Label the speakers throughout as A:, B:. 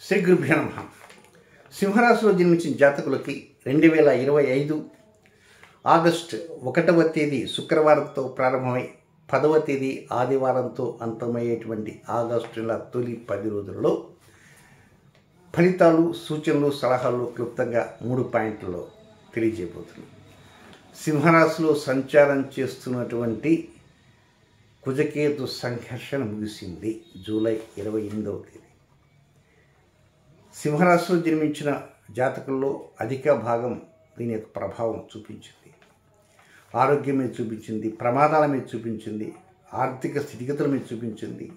A: శ్రీ గురుభ్యో నమః. సింహరాశిలో జన్మించిన జాతకులకి 2025 ఆగస్టు 1వ తేదీ శుక్రవారంతో ప్రారంభమై 10వ తేదీ ఆదివారంతో అంతమయ్యేటువంటి ఆగస్టు నెల తొలి 10 రోజులలో ఫలితాలు, సూచనలు, సలహాలు క్లుప్తంగా 3 పాయింట్లలో తెలియజేయబోతున్నాం. సింహరాశిలో సంచారం చేస్తున్నటువంటి కుజకేతు సంఘర్షణ ముగిసింది జూలై 28వ తేదీ. సింహరాశిలో జన్మించిన జాతకుల్లో అధిక భాగం దీని యొక్క ప్రభావం చూపించింది. ఆరోగ్యం మీద చూపించింది, ప్రమాదాల మీద చూపించింది, ఆర్థిక స్థితిగతుల మీద చూపించింది.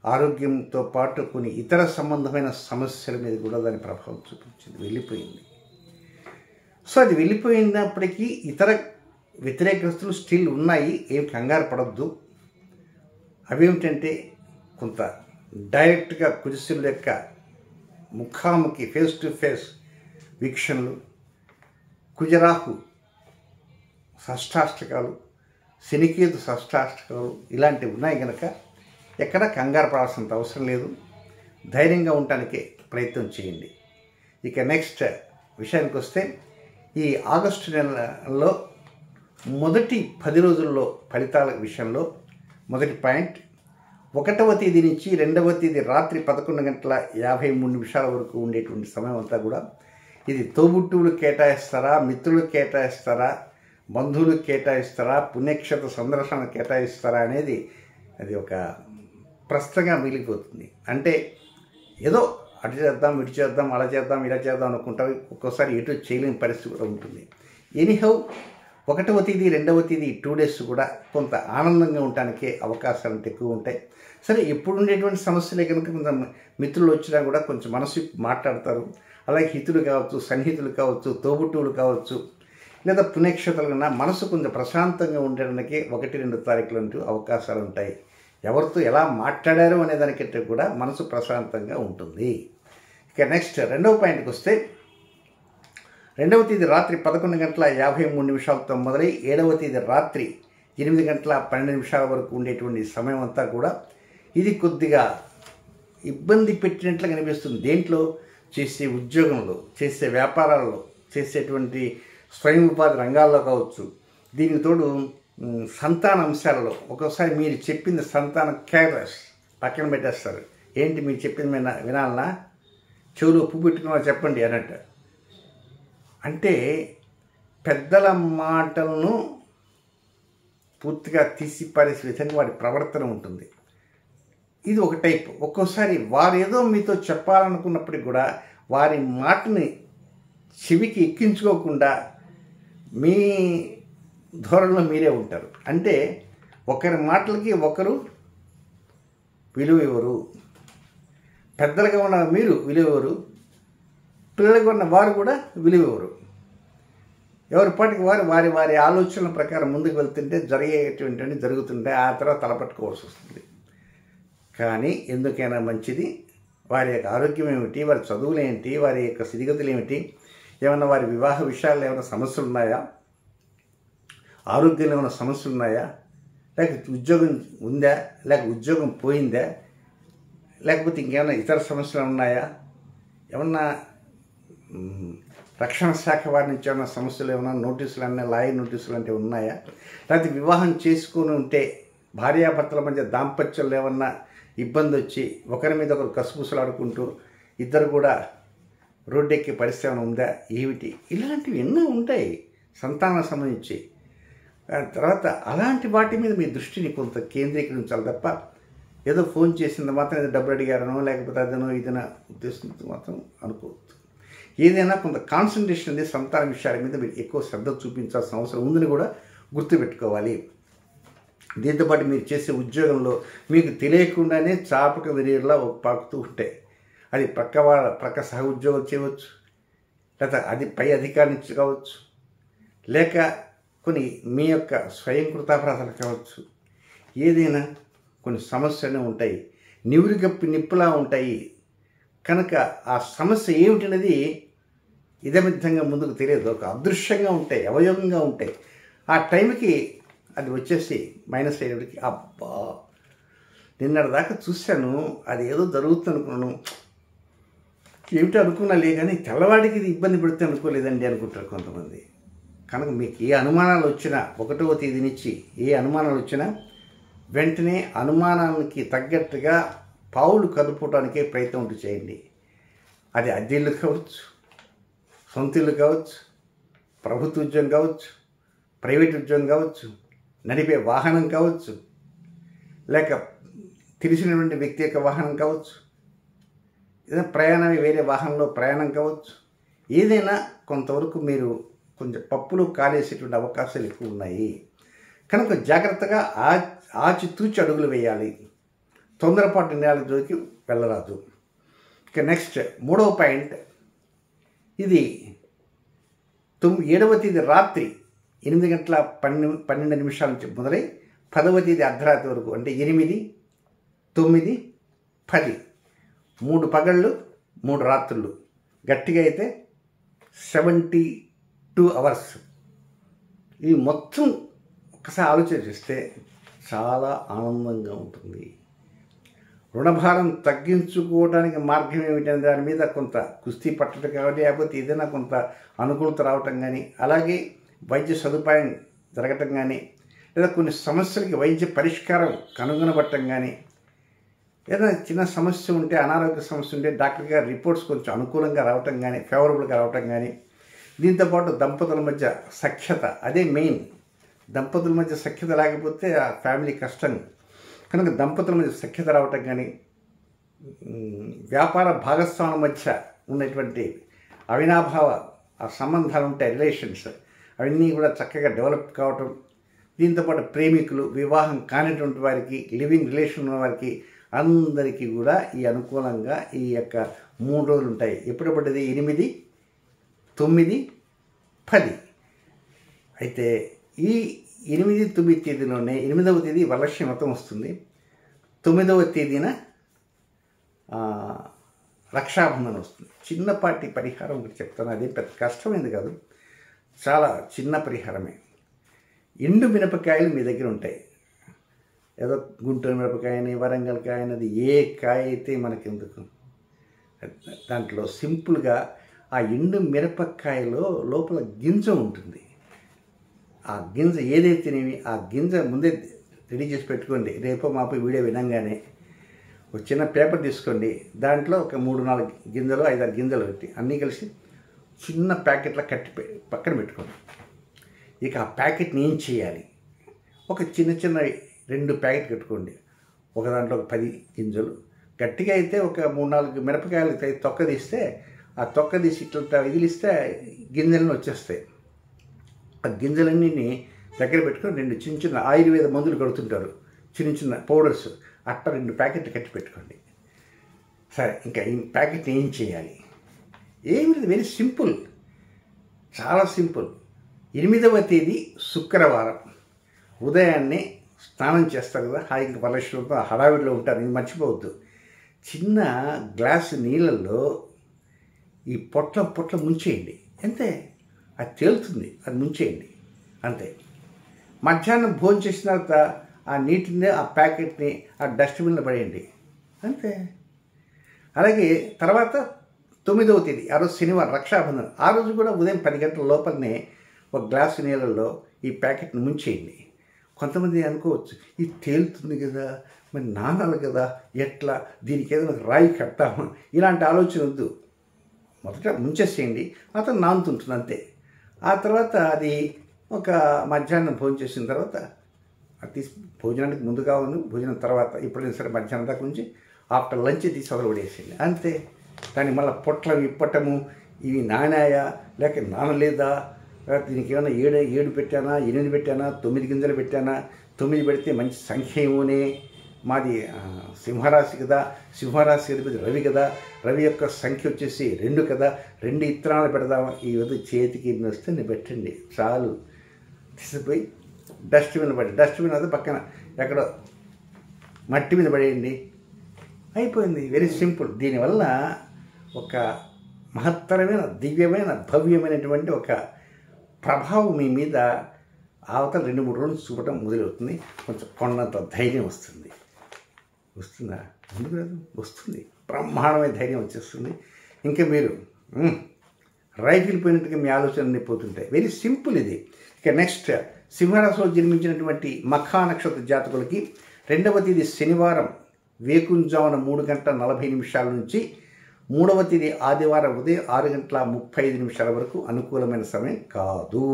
A: ఆరోగ్యంతో పాటు కొన్ని ఇతర సంబంధమైన సమస్యల మీద కూడా దాని ప్రభావం చూపించింది. వెళ్ళిపోయింది. సో అది వెళ్ళిపోయినప్పటికీ ఇతర వ్యతిరేకస్తులు స్టిల్ ఉన్నాయి. ఏం కంగారు పడద్దు. అవేమిటంటే కొంత డైరెక్ట్గా కుజశనుల యొక్క ముఖాముఖి ఫేస్ టు ఫేస్ వీక్షణలు, కుజరాహు షష్టాష్టకాలు, శనికేతు షష్టాష్టకాలు ఇలాంటివి ఉన్నాయి కనుక ఎక్కడ కంగారు పడాల్సినంత అవసరం లేదు. ధైర్యంగా ఉండటానికే ప్రయత్నం చేయండి. ఇక నెక్స్ట్ విషయానికి వస్తే ఈ ఆగస్టు నెలలో మొదటి 10 రోజుల్లో ఫలితాల విషయంలో మొదటి పాయింట్ 1వ తేదీ నుంచి 2వ తేదీ రాత్రి 11:53 వరకు ఉండేటువంటి సమయం అంతా కూడా ఇది తోబుట్టువులు కేటాయిస్తారా, మిత్రులు కేటాయిస్తారా, బంధువులు కేటాయిస్తారా, పుణ్యక్షేత్ర సందర్శన కేటాయిస్తారా అనేది అది ఒక ప్రశ్నగా మిగిలిపోతుంది. అంటే ఏదో అటు చేద్దాం, ఇటు చేద్దాం, అలా చేద్దాం, ఇలా చేద్దాం అనుకుంటారు. ఒక్కోసారి ఎటు చేయలేని పరిస్థితి కూడా ఉంటుంది. ఎనీహౌ 1వ తేదీ 2వ తేదీ 2 డేస్ కూడా కొంత ఆనందంగా ఉండటానికే అవకాశాలు ఎక్కువ ఉంటాయి. సరే, ఎప్పుడు ఉండేటువంటి సమస్యలే కనుక కొంత మిత్రులు వచ్చినా కూడా కొంచెం మనసు మాట్లాడతారు. అలాగే హితులు కావచ్చు, సన్నిహితులు కావచ్చు, తోబుట్టువులు కావచ్చు, లేదా పుణ్యక్షేత్రాలు కన్నా మనసు కొంచెం ప్రశాంతంగా ఉండడానికి 1-2 తారీఖులంటూ అవకాశాలు ఉంటాయి. ఎవరితో ఎలా మాట్లాడారు అనే దానికంటే కూడా మనసు ప్రశాంతంగా ఉంటుంది. ఇక నెక్స్ట్ 2వ పాయింట్కి వస్తే 2వ తేదీ రాత్రి 11:53 మొదలై 7వ తేదీ రాత్రి 8:12 వరకు ఉండేటువంటి సమయం అంతా కూడా ఇది కొద్దిగా ఇబ్బంది పెట్టినట్లుగా కనిపిస్తుంది. దేంట్లో? చేసే ఉద్యోగంలో, చేసే వ్యాపారాల్లో, చేసేటువంటి స్వయం ఉపాధి రంగాల్లో కావచ్చు. దీనికి తోడు సంతాన అంశాలలో ఒక్కోసారి మీరు చెప్పింది సంతానం కేర్లెస్ పక్కన పెట్టేస్తారు. ఏంటి మీరు చెప్పింది వినాలనా, చెవులో ఉప్పు పెట్టుకున్నా చెప్పండి అన్నట్టు. అంటే పెద్దల మాటలను పూర్తిగా తీసి పారేసే విధంగా వారి ప్రవర్తన ఉంటుంది. ఇది ఒక టైప్. ఒక్కోసారి వారు ఏదో మీతో చెప్పాలనుకున్నప్పటికీ కూడా వారి మాటని చెవికి ఎక్కించుకోకుండా మీ ధోరణిలో మీరే ఉంటారు. అంటే ఒకరి మాటలకి ఒకరు విలువ ఇవ్వరు. పెద్దలుగా ఉన్న మీరు విలువ ఇవ్వరు, పిల్లలుగా ఉన్న వారు కూడా విలువ ఇవ్వరు. ఎవరి పాటికి వారు వారి వారి ఆలోచనల ప్రకారం ముందుకు వెళ్తుంటే జరిగేటువంటి జరుగుతుంటే ఆ తర్వాత తలపట్టుకోవాల్సి వస్తుంది. కానీ ఎందుకైనా మంచిది వారి యొక్క ఆరోగ్యం ఏమిటి, వారి చదువులు ఏంటి, వారి యొక్క స్థితిగతులు ఏమిటి, ఏమన్నా వారి వివాహ విషయాల్లో ఏమైనా సమస్యలు ఉన్నాయా, ఆరోగ్యంలో ఏమైనా సమస్యలు ఉన్నాయా, లేక ఉద్యోగం ఉందా, లేక ఉద్యోగం పోయిందా, లేకపోతే ఇంకేమైనా ఇతర సమస్యలు ఉన్నాయా, ఏమన్నా రక్షణ శాఖ వారి నుంచి ఏమైనా సమస్యలు, ఏమైనా నోటీసులు అన్నా లాయర్ నోటీసులు అంటే ఉన్నాయా, లేకపోతే వివాహం చేసుకుని ఉంటే భార్యాభర్తల మధ్య దాంపత్యంలో ఏమన్నా ఇబ్బంది వచ్చి ఒకరి మీద ఒకరు కసుపుసలాడుకుంటూ ఇద్దరు కూడా రోడ్డెక్కే పరిస్థితి ఏమైనా ఉందా, ఏమిటి, ఇలాంటివి ఎన్నో ఉంటాయి సంతానం సంబంధించి. తర్వాత అలాంటి వాటి మీద మీ దృష్టిని కొంత కేంద్రీకరించాలి తప్ప ఏదో ఫోన్ చేసింది మాత్రం ఏదో డబ్బులు అడిగారనో లేకపోతే అదనో ఇదనో ఉద్దేశంతో మాత్రం అనుకోవద్దు. ఏదైనా కొంత కాన్సన్ట్రేషన్ అనేది సంతాన విషయాల మీద మీరు ఎక్కువ శ్రద్ధ చూపించాల్సిన అవసరం ఉందని కూడా గుర్తుపెట్టుకోవాలి. దీంతోపాటు మీరు చేసే ఉద్యోగంలో మీకు తెలియకుండానే చాపక నీరులా పాకుతూ ఉంటాయి. అది ప్రక్క సహ ఉద్యోగం చేయవచ్చు, లేదా అది పై అధికారి నుంచి కావచ్చు, లేక కొన్ని మీ యొక్క స్వయం కృతాపరాధాలు కావచ్చు. ఏదైనా కొన్ని సమస్యలు ఉంటాయి, నివురుగప్పి నిప్పులా ఉంటాయి. కనుక ఆ సమస్య ఏమిటనేది ఇదమిద్ధంగా ముందుకు తెలియదు. ఒక అదృశ్యంగా ఉంటాయి, అవయోగంగా ఉంటాయి. ఆ టైంకి అది వచ్చేసి మైనస్ అయ్యేటికి అబ్బా నిన్నటి దాకా చూశాను, అది ఏదో జరుగుతుంది అనుకున్నాను, ఏమిటో అనుకున్నాలే కానీ తెల్లవాడికి ఇది ఇబ్బంది పెడితే అనుకోలేదండి అనుకుంటారు కొంతమంది. కనుక మీకు ఏ అనుమానాలు వచ్చినా 1వ తేదీ నుంచి ఏ అనుమానాలు వచ్చినా వెంటనే అనుమానానికి తగ్గట్టుగా పావులు కదుపుకోవడానికే ప్రయత్నం చేయండి. అది అద్దె ఇల్లు కావచ్చు, సొంత ఇల్లు కావచ్చు, ప్రభుత్వ ఉద్యోగం కావచ్చు, ప్రైవేట్ ఉద్యోగం కావచ్చు, నడిపే వాహనం కావచ్చు, లేక తెలిసినటువంటి వ్యక్తి యొక్క వాహనం కావచ్చు, ఏదైనా ప్రయాణం వేరే వాహనంలో ప్రయాణం కావచ్చు, ఏదైనా కొంతవరకు మీరు కొంచెం పప్పులు కాలేసేటువంటి అవకాశాలు ఎక్కువ ఉన్నాయి. కనుక జాగ్రత్తగా ఆచితూచి అడుగులు వేయాలి. తొందరపాటు నిర్ణయాల జోలికి వెళ్ళరాదు. ఇక నెక్స్ట్ 3వ పాయింట్, ఇది 7వ తేదీ రాత్రి 8:12 నుంచి మొదలై 10వ తేదీ అర్ధరాత్రి వరకు, అంటే 8, 9, 10 3 పగళ్ళు 3 రాత్రులు, గట్టిగా అయితే 72 అవర్స్. ఇవి మొత్తం ఒకసారి ఆలోచిస్తే చాలా ఆనందంగా ఉంటుంది. రుణభారం తగ్గించుకోవడానికి మార్గం ఏమిటనే దాని మీద కొంత కుస్తీ పట్టడం కానీ, లేకపోతే ఏదైనా కొంత అనుకూలత రావటం కానీ, అలాగే వైద్య సదుపాయం జరగటం కానీ, లేదా కొన్ని సమస్యలకి వైద్య పరిష్కారం కనుగొనబట్టం కానీ, ఏదైనా చిన్న సమస్య ఉంటే, అనారోగ్య సమస్య ఉంటే డాక్టర్ గారి రిపోర్ట్స్ కొంచెం అనుకూలంగా రావటం కానీ, ఫేవరబుల్గా రావటం కానీ, దీంతోపాటు దంపతుల మధ్య సఖ్యత, అదే మెయిన్. దంపతుల మధ్య సఖ్యత లేకపోతే ఆ ఫ్యామిలీ కష్టం. కనుక దంపతుల మధ్య సఖ్యత రావటం కానీ, వ్యాపార భాగస్వాముల మధ్య ఉన్నటువంటి అవినాభావ ఆ సంబంధాలు ఉంటాయి, రిలేషన్స్, అవన్నీ కూడా చక్కగా డెవలప్ కావటం. దీంతోపాటు ప్రేమికులు, వివాహం కానిటువంటి వారికి, లివింగ్ రిలేషన్ ఉన్న వారికి అందరికీ కూడా ఈ అనుకూలంగా ఈ యొక్క 3 రోజులు ఉంటాయి. ఎప్పుడు పడ్డది? 8, 9, 10. అయితే ఈ 8, 9 తేదీలోనే 8వ తేదీ వరలక్ష్మి వ్రతం వస్తుంది. 9వ తేదీన రక్షాబంధన్ వస్తుంది. చిన్నపాటి పరిహారం ఒకటి చెప్తాను, అదే పెద్ద కష్టమైంది కాదు, చాలా చిన్న పరిహారమే. ఎండు మిరపకాయలు మీ దగ్గర ఉంటాయి, ఏదో గుంటూరు మిరపకాయని, వరంగల్ కాయనది, ఏ కాయ అయితే మనకెందుకు. దాంట్లో సింపుల్గా ఆ ఎండు మిరపకాయలో లోపల గింజ ఉంటుంది. ఆ గింజ ఏదైతేనేమి ఆ గింజ ముందే రెడీ చేసి పెట్టుకోండి. రేపో మాపో వీడియో వినంగానే ఒక చిన్న పేపర్ తీసుకోండి, దాంట్లో ఒక 3-4 గింజలు, 5-6 గింజలు పెట్టి అన్నీ కలిసి చిన్న ప్యాకెట్లో కట్టి పక్కన పెట్టుకోండి. ఇక ఆ ప్యాకెట్ని ఏం చేయాలి? ఒక చిన్న 2 ప్యాకెట్ కట్టుకోండి. ఒక దాంట్లో ఒక 10 గింజలు, గట్టిగా అయితే ఒక 3-4 మిరపకాయలు తొక్క తీస్తే, ఆ తొక్క తీసి ఇట్లా విదిలిస్తే గింజలను వచ్చేస్తాయి. ఆ గింజలన్నీ దగ్గర పెట్టుకొని 2 చిన్న ఆయుర్వేద మందులు కడుతుంటారు, చిన్న పౌడర్స్, అట్ట 2 ప్యాకెట్లు కట్టి పెట్టుకోండి. సరే, ఇంకా ఈ ప్యాకెట్ని ఏం చేయాలి? ఏమి లేదు, వెరీ సింపుల్, చాలా సింపుల్. 8వ తేదీ శుక్రవారం ఉదయాన్నే స్నానం చేస్తారు కదా, హాయిగా వరలక్ష్మితో హడావిడిలో ఉంటారు, ఇది మర్చిపోవద్దు. చిన్న గ్లాసు నీళ్ళల్లో ఈ పొట్ల ముంచేయండి, అంతే. అది తేలుతుంది, అది ముంచేయండి, అంతే. మధ్యాహ్నం భోజనం చేసిన తర్వాత ఆ నీటిని, ఆ ప్యాకెట్ని ఆ డస్ట్బిన్లో పడేయండి, అంతే. అలాగే తర్వాత 9వ తేదీ, ఆ రోజు శనివారం రక్షాబంధన్, ఆ రోజు కూడా ఉదయం 10 గంటల లోపలనే ఒక గ్లాసు నీళ్ళల్లో ఈ ప్యాకెట్ని ముంచేయండి. కొంతమంది అనుకోవచ్చు, ఇది తేలుతుంది కదా, మరి నానాలి కదా, ఎట్లా, దీనికి ఏదైనా రాయి కట్టామా, ఇలాంటి ఆలోచన వద్దు. మొదట ముంచేసేయండి, అతను నానుతుంటుంది, అంతే. ఆ తర్వాత అది ఒక మధ్యాహ్నం భోజనం చేసిన తర్వాత అది భోజనానికి ముందు కావాలి, భోజనం తర్వాత ఎప్పుడైనా సరే మధ్యాహ్నం దాకా నుంచి ఆఫ్టర్ లంచ్ తీసి వదిలిపడేసేయండి, అంతే. దాన్ని మళ్ళీ పొట్ల విప్పటము, ఇవి నానాయా లేక నానలేదా, దీనికి ఏమైనా 7 పెట్టానా, 8 పెట్టానా, 9 గింజలు పెట్టానా, 9 పెడితే మంచి సంఖ్య ఏమోనే, మాది సింహరాశి కదా, సింహరాశి అధిపతి రవి కదా, రవి యొక్క సంఖ్య వచ్చేసి 2 కదా, 2 ఇత్తనాలు పెడదామా, ఈ విధంగా చేతికి ఎన్ని వస్తే నేను పెట్టండి, చాలు. తీసిపోయి డస్ట్బిన్ పడి, డస్ట్బిన్ అది పక్కన ఎక్కడో మట్టి మీద పడేయండి, అయిపోయింది. Very simple. దీనివల్ల ఒక మహత్తరమైన, దివ్యమైన, భవ్యమైనటువంటి ఒక ప్రభావం మీ మీద అవతల 2-3 రోజులు చూపటం మొదలవుతుంది. కొంచెం కొండంత ధైర్యం వస్తుందా? ఎందుకు రాదు? వస్తుంది. బ్రహ్మాండమైన ధైర్యం వచ్చేస్తుంది. ఇంకా మీరు రైఫిల్ పోయినట్టుగా మీ ఆలోచనలు పోతుంటాయి. వెరీ సింపుల్ ఇది. ఇక నెక్స్ట్ సింహరాశిలో జన్మించినటువంటి మఖా నక్షత్ర జాతకులకి 2వ తేదీ శనివారం వేకుంజామున 3:40 నుంచి 3వ తేదీ ఆదివారం ఉదయం 6:35 వరకు అనుకూలమైన సమయం కాదు.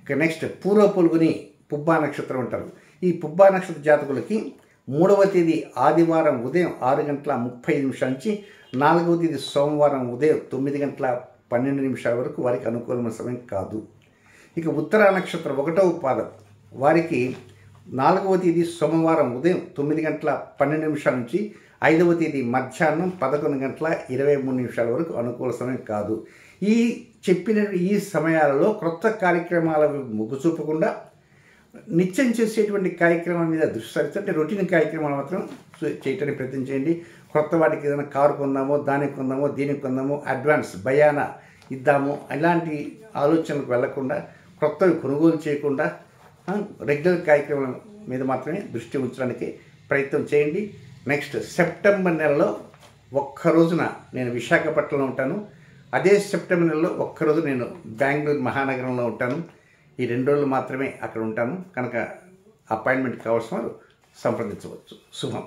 A: ఇక నెక్స్ట్ పూర్వ పొలుగుని పుబ్బా నక్షత్రం అంటారు. ఈ పుబ్బా నక్షత్ర జాతకులకి 3వ తేదీ ఆదివారం ఉదయం 6:30 నుంచి 4వ తేదీ సోమవారం ఉదయం 9:12 వరకు వారికి అనుకూలమైన సమయం కాదు. ఇక ఉత్తర నక్షత్రం 1వ పాదం వారికి 4వ తేదీ సోమవారం ఉదయం 9:12 నుంచి 5వ తేదీ మధ్యాహ్నం 11:23 వరకు అనుకూల సమయం కాదు. ఈ చెప్పిన ఈ సమయాలలో క్రొత్త కార్యక్రమాల మొగ్గు చూపకుండా నిత్యం చేసేటువంటి కార్యక్రమాల మీద దృష్టి సారిస్తే, అంటే రొటీన్ కార్యక్రమాలు మాత్రం చేయటానికి ప్రయత్నం చేయండి. కొత్త వాటికి ఏదైనా కారు కొందామో, దానికి కొందామో, దీనికి కొందామో, అడ్వాన్స్ భయాన ఇద్దాము ఇలాంటి ఆలోచనలకు వెళ్లకుండా, కొత్తవి కొనుగోలు చేయకుండా రెగ్యులర్ కార్యక్రమాల మీద మాత్రమే దృష్టి ఉంచడానికి ప్రయత్నం చేయండి. నెక్స్ట్ సెప్టెంబర్ నెలలో ఒక్కరోజున నేను విశాఖపట్నంలో ఉంటాను. అదే సెప్టెంబర్ నెలలో ఒక్కరోజు నేను బెంగళూరు మహానగరంలో ఉంటాను. ఈ 2 రోజులు మాత్రమే అక్కడ ఉంటాను కనుక అపాయింట్మెంట్ కావాల్సిన వారు సంప్రదించవచ్చు. శుభం.